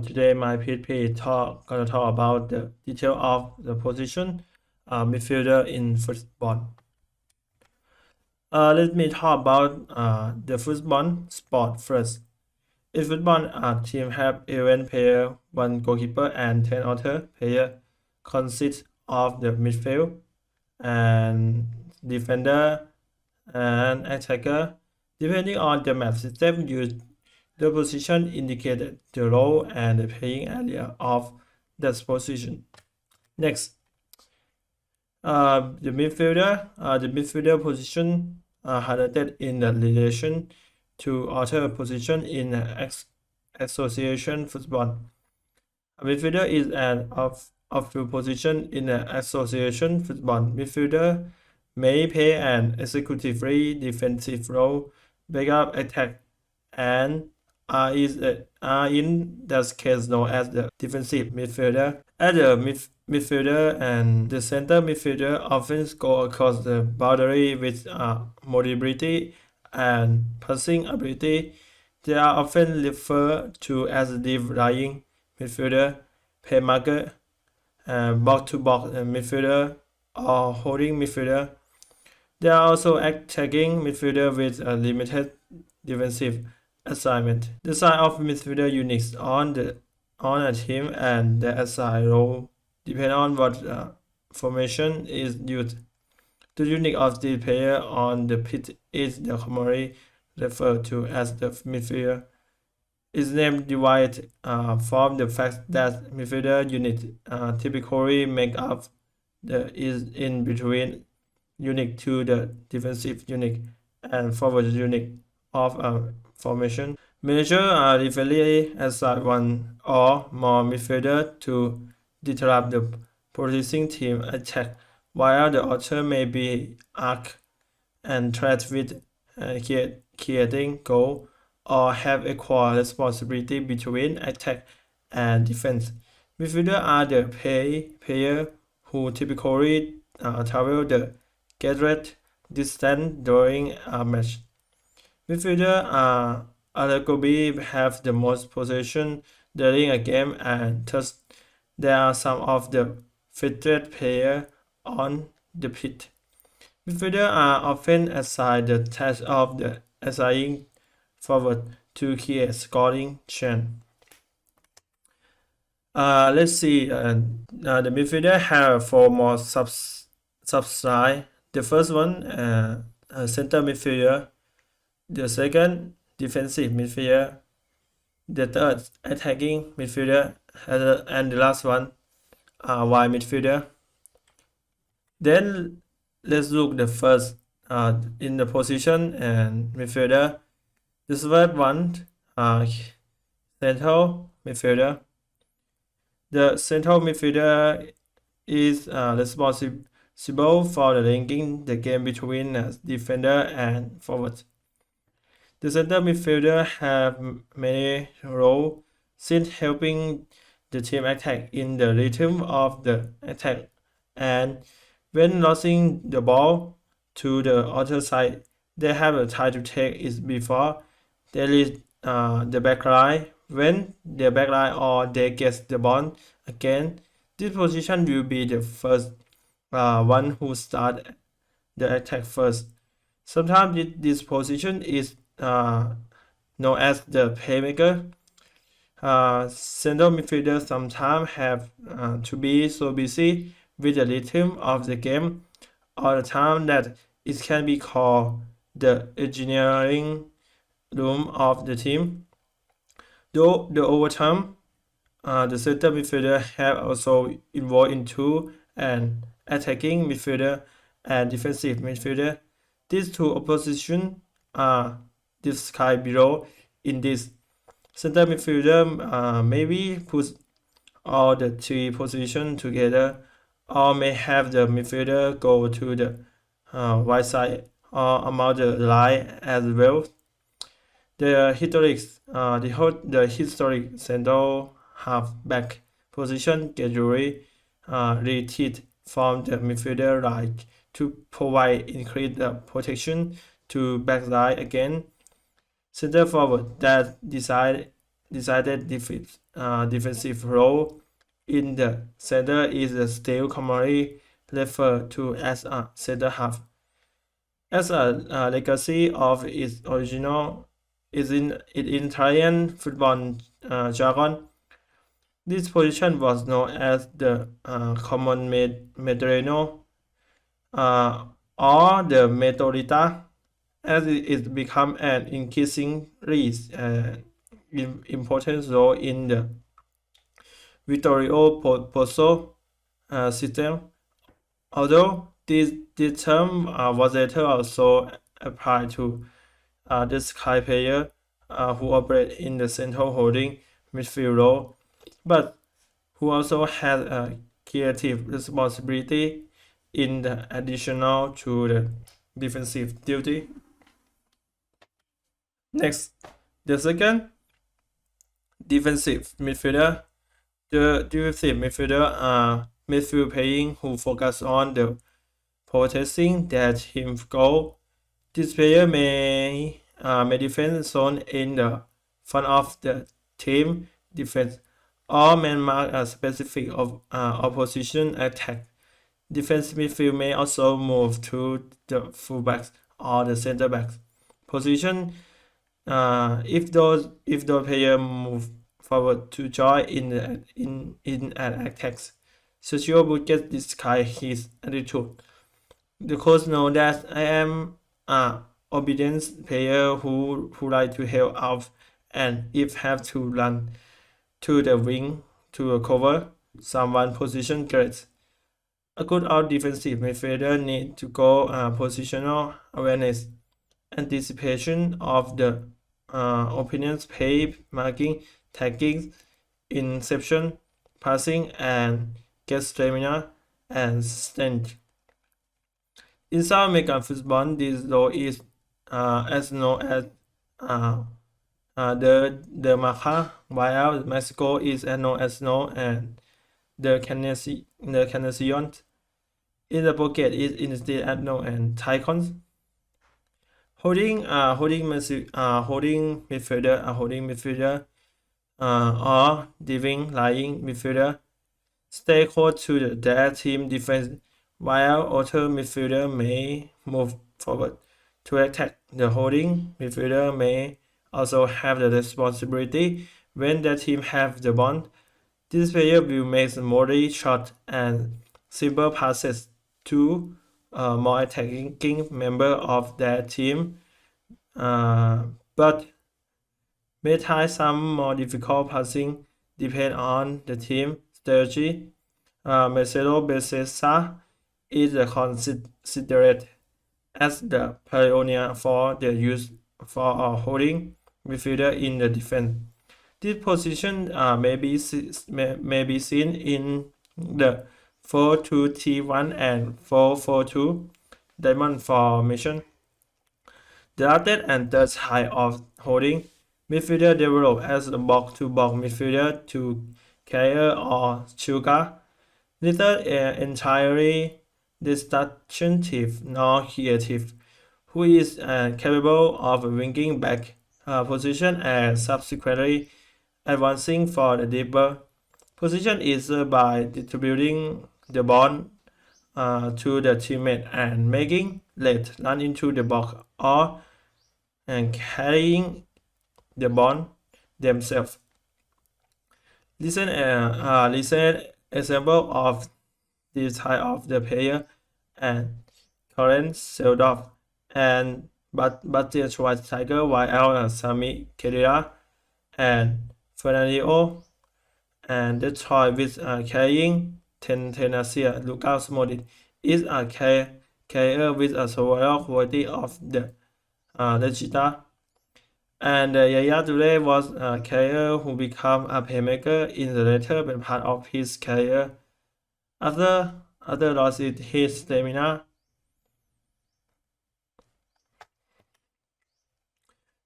Today, my PHP gonna talk about the detail of the position midfielder in football. Let me talk about the football sport first. In football, a team have 11 players, one goalkeeper, and 10 other players, consist of the midfield and defender and attacker. Depending on the map system used, the position indicated the role and the playing area of that position. Next, the midfielder position highlighted in the relation to other position in association football. A midfielder is an outfield position in an association football. Midfielder may play an executively defensive role, backup attack, and are in that case known as the defensive midfielder. As the midfielder and the center midfielder often go across the boundary with mobility and passing ability. They are often referred to as deep lying midfielder, playmaker, box-to-box midfielder, or holding midfielder. They are also attacking midfielder with a limited defensive assignment. The size of midfielder units on a team and the assigned role depend on what formation is used. The unit of the player on the pitch is commonly referred to as the midfielder. Its name derived from the fact that midfielder unit typically make up the in between unit to the defensive unit and forward unit of a formation. Managers are usually assign one or more midfielder to disrupt the opposing team attack, while the other may be arc and threat with creating goal or have equal responsibility between attack and defense. Midfielders are the player who typically travel the gathered distance during a match. Midfielders arguably have the most possession during a game, and thus they are some of the fittest players on the pitch. Midfielders are often assigned the task of the assigning forward to create scoring chain. Let's see. The midfielder have four more subsides. The first one, center midfielder. The second, defensive midfielder. The third, attacking midfielder. And the last one, wide midfielder. Then let's look the first in the position and midfielder. This first one, central midfielder. The central midfielder is responsible for linking the game between defender and forward. The center midfielder have many roles, since helping the team attack in the rhythm of the attack, and when losing the ball to the other side, they have a time to take it before they reach the backline. When the backline or they get the ball again, this position will be the first one who start the attack first. Sometimes this position is known as the playmaker. Central midfielders sometimes have to be so busy with the rhythm of the game all the time that it can be called the engineering room of the team. Though the overtime, the center midfielder have also involved into an attacking midfielder and defensive midfielder. These two oppositions are described below. In this, center midfielder maybe put all the three positions together, or may have the midfielder go to the right side or among the line as well. The historic central half-back position gradually retreat from the midfielder line to provide increased protection to backline again. Center forward that decided defeat defensive role in the center is still commonly referred to as a center half. As a legacy of its original is in Italian football jargon, this position was known as the common Medreno or the Meteorita, as it became an increasingly important role in the Vittorio Pozzo system. Although this term was later also applied to this Sky player who operate in the central holding midfield role, but who also has a creative responsibility in the additional to the defensive duty. Next, the second defensive midfielder. The defensive midfielder are midfield playing who focus on the protecting their team's goal. This player may defend zone in the front of the team defense or may mark a specific opposition attack. Defense midfield may also move to the fullbacks or the center backs position if the player move forward to join in an attack. Sergio Busquets described his attitude. The coach knows that I am a obedient player who like to help out and if have to run to the wing to cover someone position great. A good out defensive midfielder needs to go positional awareness, anticipation of the opponent's play, marking, tagging, inception, passing, and get stamina and strength. In South American football, this role is as known as the Marca, while Mexico is as known as the Canesian. In the pocket is instead as known as Tycons. Holding midfielder or diving lying midfielder stay close to their team defense, while other midfielder may move forward to attack. The holding midfielder may also have the responsibility when the team have the ball. This player will make more short and simple passes to more attacking member of their team, but may try some more difficult passing depend on the team strategy. Marcelo Bielsa is considered as the pioneer for the use for a holding midfielder in the defense. This position may be seen in the 4-2-3-1 and 4-4-2 diamond formation. The last and third type of holding midfielder develop as a box-to-box midfielder to carrier or sugar, neither entirely destructive nor creative, who is capable of winging back position and subsequently advancing for the deeper position is by distributing the ball to the teammate and making late run into the box or and carrying the ball themselves. Listen example of this type of the player and current Seldorf and Bastian Schweinsteiger, while Sami Khedira and Fernandinho and Detroit with carrying Tenacia. Lucas Modric is a carrier with a several quality of the Legita. And Yaya Toure was a carrier who became a playmaker in the later part of his career. After lost his stamina,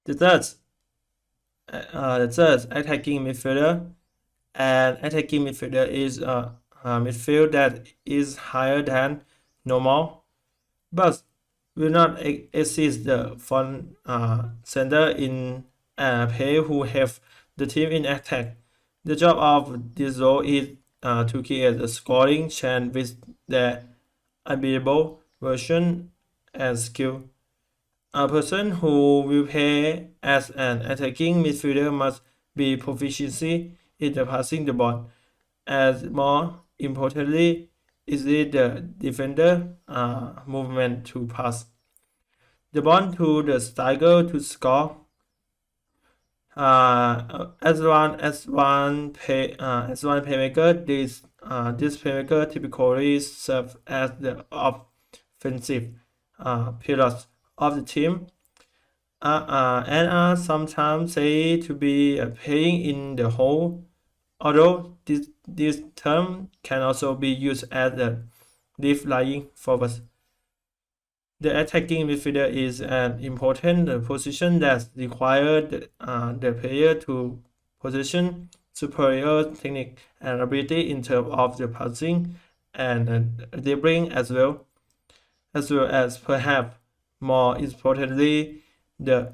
the third attacking midfielder. An attacking midfielder is a midfield that is higher than normal, but will not assist the front center in play who have the team in attack. The job of this role is to create a scoring chain with the available version and skill. A person who will play as an attacking midfielder must be proficiency in the passing the ball, as more importantly is it the defender movement to pass the ball to the striker to score. As one playmaker, this playmaker typically serves as the offensive pillars of the team, and are sometimes said to be playing in the hole. Although this term can also be used as a leaf lying forward. The attacking midfielder is an important position that requires the player to possession superior technique and ability in terms of the passing and dribbling as perhaps more importantly the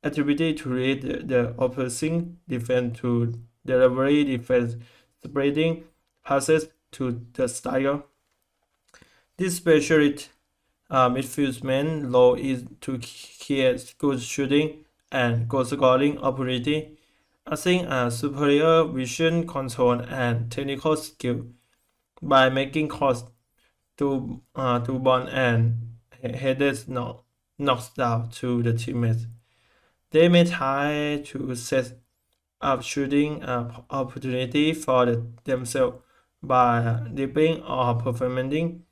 ability to read the opposing defense to deliver defense spreading passes to the striker. This specialist midfield's main role is to create good shooting and goal scoring opportunity, using a superior vision control and technical skill by making cross to ball and headed knocks down to the teammates. They may try to set up shooting opportunity for themselves by dribbling or performing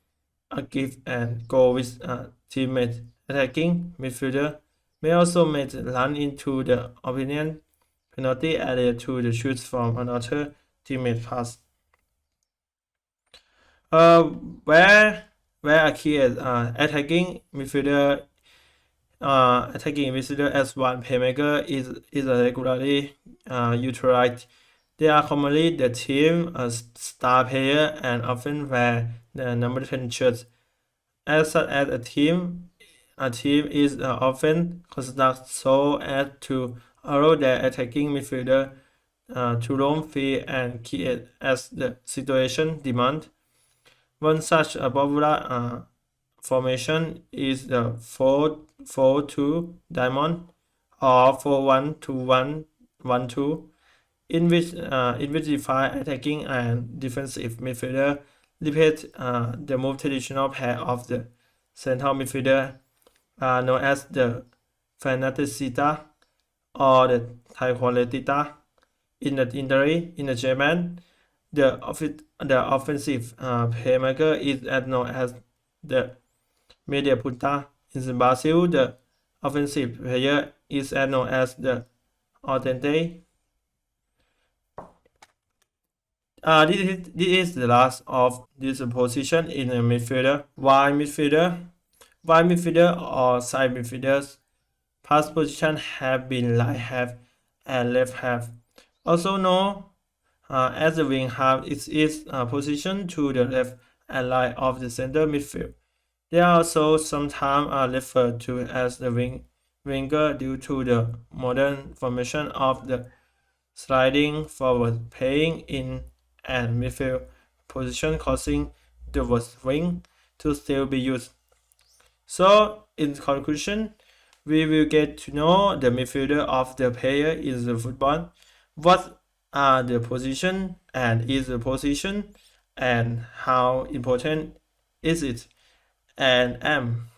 a give and go with a teammate. Attacking midfielder may also make run into the opinion penalty area to the shoot from another teammate pass. Uh, where a key is attacking midfielder as one playmaker is regularly utilized. They are commonly the team star player and often wear the number 10 shirts. As such as a team is often constructed so as to allow their attacking midfielder to roam free and create as the situation demands. One such popular formation is the 4-4-2 diamond or 4-1-2-1-1-2, in which define attacking and defensive midfielder repeat the more traditional pair of the central midfielder known as the Fanaticita or the Triqualitita in the German. The offensive playmaker is known as the media punta. In Brazil, the offensive player is known as the Autente. This is the last of this position in a midfielder. Wide midfielder or side midfielders. Past position have been right half and left half. Also known as the wing half, it is positioned to the left and right of the center midfield. They are also sometimes referred to as the winger due to the modern formation of the sliding forward, playing in and midfield position, causing the word wing to still be used. So, in conclusion, we will get to know the midfielder of the player in the football. What are the position and is the position and how important is it and am.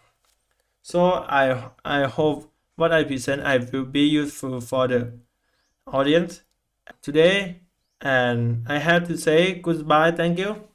So I hope what I present I will be useful for the audience today, and I have to say goodbye. Thank you.